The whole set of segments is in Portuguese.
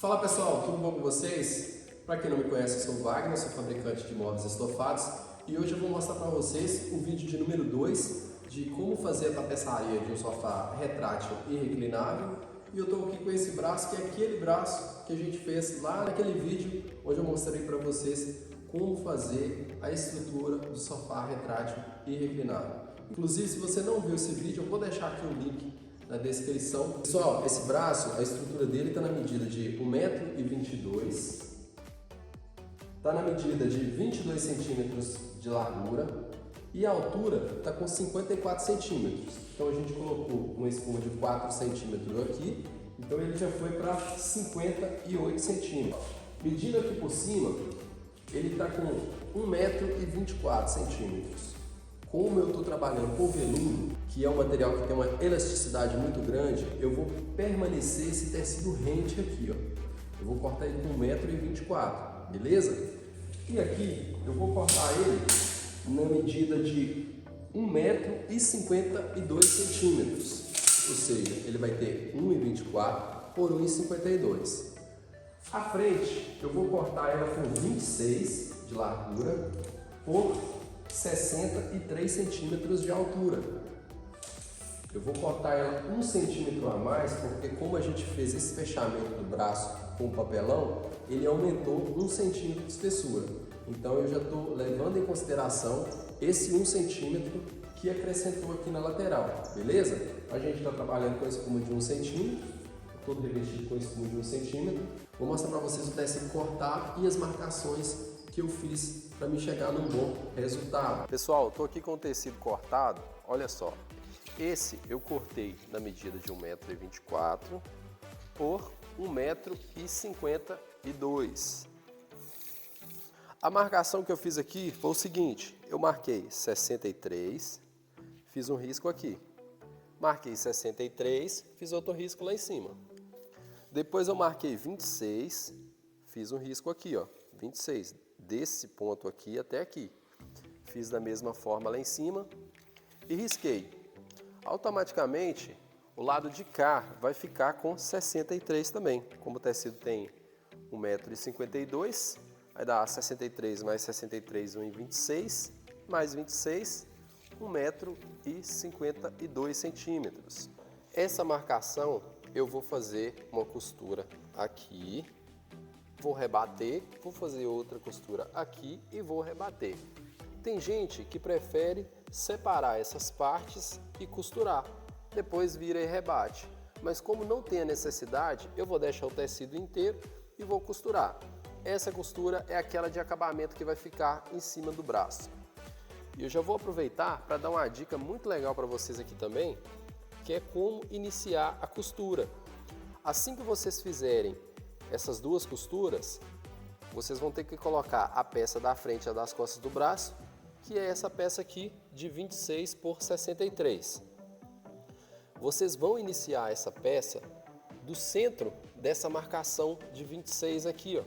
Fala pessoal, tudo bom com vocês? Para quem não me conhece, eu sou o Wagner, sou fabricante de móveis estofados e hoje eu vou mostrar para vocês o vídeo de número 2 de como fazer a tapeçaria de um sofá retrátil e reclinável. E eu estou aqui com esse braço, que é aquele braço que a gente fez lá naquele vídeo onde eu mostrei para vocês como fazer a estrutura do sofá retrátil e reclinável. Inclusive, se você não viu esse vídeo, eu vou deixar aqui o link na descrição. Pessoal, esse braço, a estrutura dele está na medida de 1,22 m, está na medida de 22 centímetros de largura e a altura está com 54 centímetros. Então a gente colocou uma espuma de 4 centímetros aqui, então ele já foi para 58 centímetros. Medindo aqui por cima, ele está com 1,24 m. Como eu estou trabalhando com veludo, que é um material que tem uma elasticidade muito grande, eu vou permanecer esse tecido rente aqui, ó. Eu vou cortar ele com 1,24 m, beleza? E aqui eu vou cortar ele na medida de 1,52 m, ou seja, ele vai ter 1,24 por 1,52. A frente eu vou cortar ela com 26 de largura por 63 centímetros de altura. Eu vou cortar ela 1 centímetro a mais, porque como a gente fez esse fechamento do braço com o papelão, ele aumentou 1 centímetro de espessura. Então eu já estou levando em consideração esse 1 centímetro que acrescentou aqui na lateral, beleza? A gente está trabalhando com a espuma de 1 centímetro, todo revestido com a espuma de 1 centímetro. Vou mostrar para vocês o tecido cortado e as marcações que eu fiz para me chegar num bom resultado. Pessoal, estou aqui com o tecido cortado, olha só. Esse eu cortei na medida de 1,24 m por 1,52 m. A marcação que eu fiz aqui foi o seguinte, eu marquei 63, fiz um risco aqui. Marquei 63, fiz outro risco lá em cima. Depois eu marquei 26, fiz um risco aqui, ó, 26, desse ponto aqui até aqui. Fiz da mesma forma lá em cima e risquei. Automaticamente, o lado de cá vai ficar com 63 também. Como o tecido tem 1,52 m, vai dar 63 mais 63, 1,26, mais 26, 1,52 m. Essa marcação eu vou fazer uma costura aqui, vou rebater, vou fazer outra costura aqui e vou rebater. Tem gente que prefere separar essas partes e costurar, depois vira e rebate. Mas como não tem a necessidade, eu vou deixar o tecido inteiro e vou costurar. Essa costura é aquela de acabamento que vai ficar em cima do braço. E eu já vou aproveitar para dar uma dica muito legal para vocês aqui também, que é como iniciar a costura. Assim que vocês fizerem essas duas costuras, vocês vão ter que colocar a peça da frente e a das costas do braço, que é essa peça aqui de 26 por 63. Vocês vão iniciar essa peça do centro dessa marcação de 26 aqui, ó.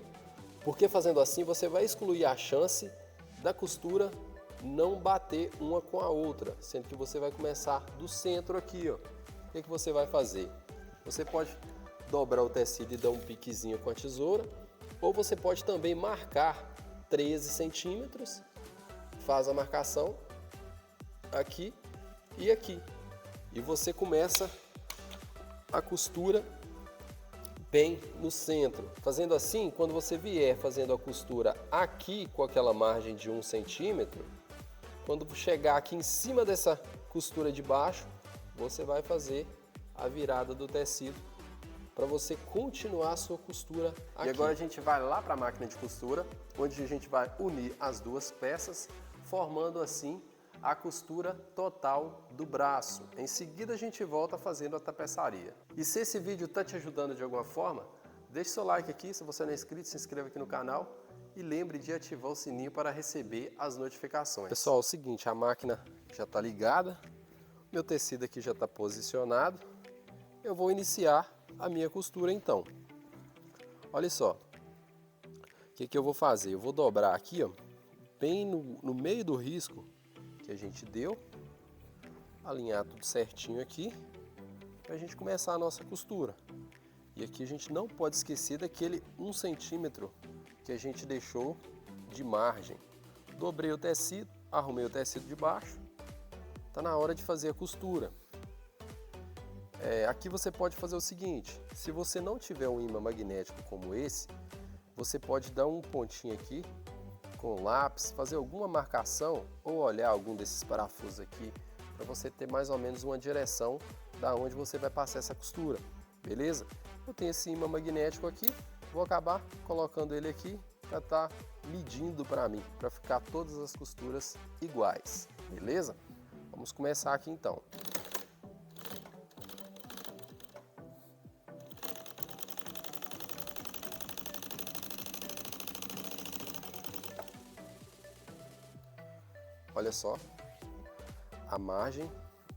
Porque fazendo assim você vai excluir a chance da costura não bater uma com a outra, sendo que você vai começar do centro aqui, ó. O que você vai fazer? Você pode dobrar o tecido e dar um piquezinho com a tesoura, ou você pode também marcar 13 centímetros, faz a marcação aqui e aqui, e você começa a costura bem no centro. Fazendo assim, quando você vier fazendo a costura aqui com aquela margem de 1 centímetro, quando chegar aqui em cima dessa costura de baixo, você vai fazer a virada do tecido para você continuar a sua costura aqui. E agora a gente vai lá para a máquina de costura, onde a gente vai unir as duas peças, formando assim a costura total do braço. Em seguida a gente volta fazendo a tapeçaria. E se esse vídeo está te ajudando de alguma forma, deixe seu like aqui, se você não é inscrito, se inscreva aqui no canal e lembre de ativar o sininho para receber as notificações. Pessoal, é o seguinte, a máquina já está ligada, meu tecido aqui já está posicionado, eu vou iniciar a minha costura então. Olha só, o que eu vou fazer? Eu vou dobrar aqui, ó, bem no meio do risco que a gente deu, alinhar tudo certinho aqui, para a gente começar a nossa costura. E aqui a gente não pode esquecer daquele 1 centímetro que a gente deixou de margem. Dobrei o tecido, arrumei o tecido de baixo, tá na hora de fazer a costura. Aqui você pode fazer o seguinte, se você não tiver um ímã magnético como esse, você pode dar um pontinho aqui com lápis, fazer alguma marcação ou olhar algum desses parafusos aqui para você ter mais ou menos uma direção da onde você vai passar essa costura, beleza? Eu tenho esse ímã magnético aqui, vou acabar colocando ele aqui para estar medindo para mim, para ficar todas as costuras iguais, beleza? Vamos começar aqui então. Olha só, a margem,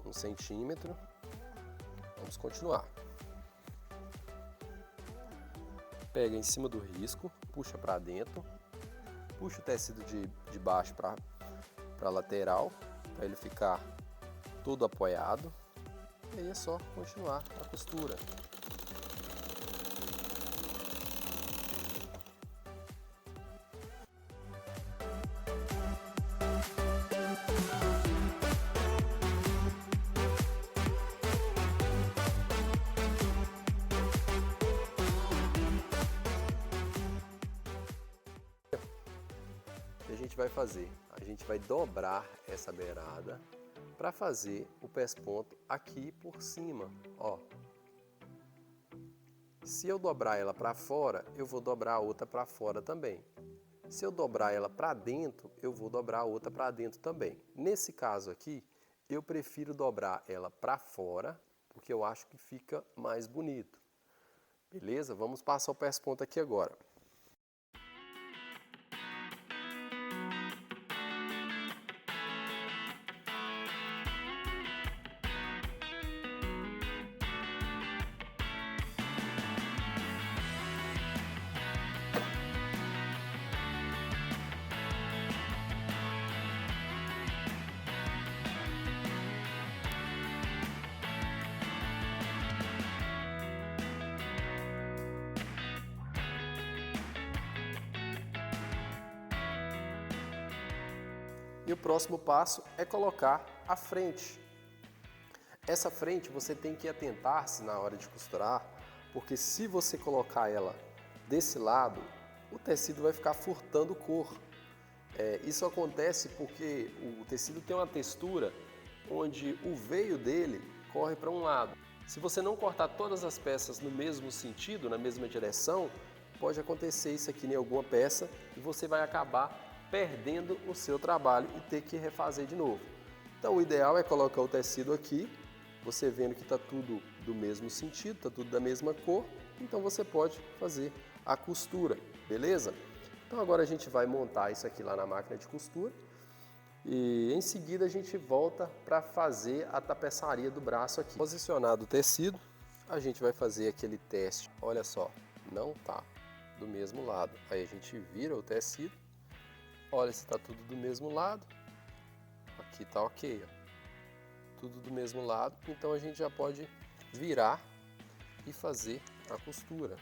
1 centímetro, vamos continuar. Pega em cima do risco, puxa para dentro, puxa o tecido de baixo para a lateral, para ele ficar todo apoiado, e aí é só continuar a costura. A gente vai fazer? A gente vai dobrar essa beirada para fazer o pesponto aqui por cima, ó. Se eu dobrar ela para fora, eu vou dobrar a outra para fora também. Se eu dobrar ela para dentro, eu vou dobrar a outra para dentro também. Nesse caso aqui, eu prefiro dobrar ela para fora, porque eu acho que fica mais bonito. Beleza? Vamos passar o pesponto aqui agora. E o próximo passo é colocar a frente. Essa frente você tem que atentar-se na hora de costurar, porque se você colocar ela desse lado, o tecido vai ficar furtando cor. Isso acontece porque o tecido tem uma textura onde o veio dele corre para um lado. Se você não cortar todas as peças no mesmo sentido, na mesma direção, pode acontecer isso aqui em alguma peça e você vai acabar perdendo o seu trabalho e ter que refazer de novo. Então o ideal é colocar o tecido aqui, você vendo que está tudo do mesmo sentido, está tudo da mesma cor, então você pode fazer a costura, beleza? Então agora a gente vai montar isso aqui lá na máquina de costura e em seguida a gente volta para fazer a tapeçaria do braço aqui. Posicionado o tecido, a gente vai fazer aquele teste, olha só, não tá do mesmo lado, aí a gente vira o tecido. Olha se está tudo do mesmo lado, aqui está ok, ó. Tudo do mesmo lado, então a gente já pode virar e fazer a costura.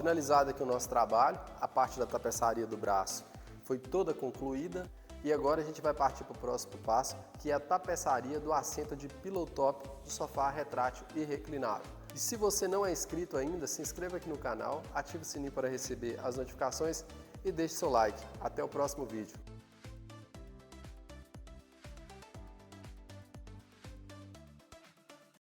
finalizado aqui o nosso trabalho, a parte da tapeçaria do braço foi toda concluída e agora a gente vai partir para o próximo passo, que é a tapeçaria do assento de pillow top do sofá retrátil e reclinável. E se você não é inscrito ainda, se inscreva aqui no canal, ative o sininho para receber as notificações e deixe seu like. Até o próximo vídeo.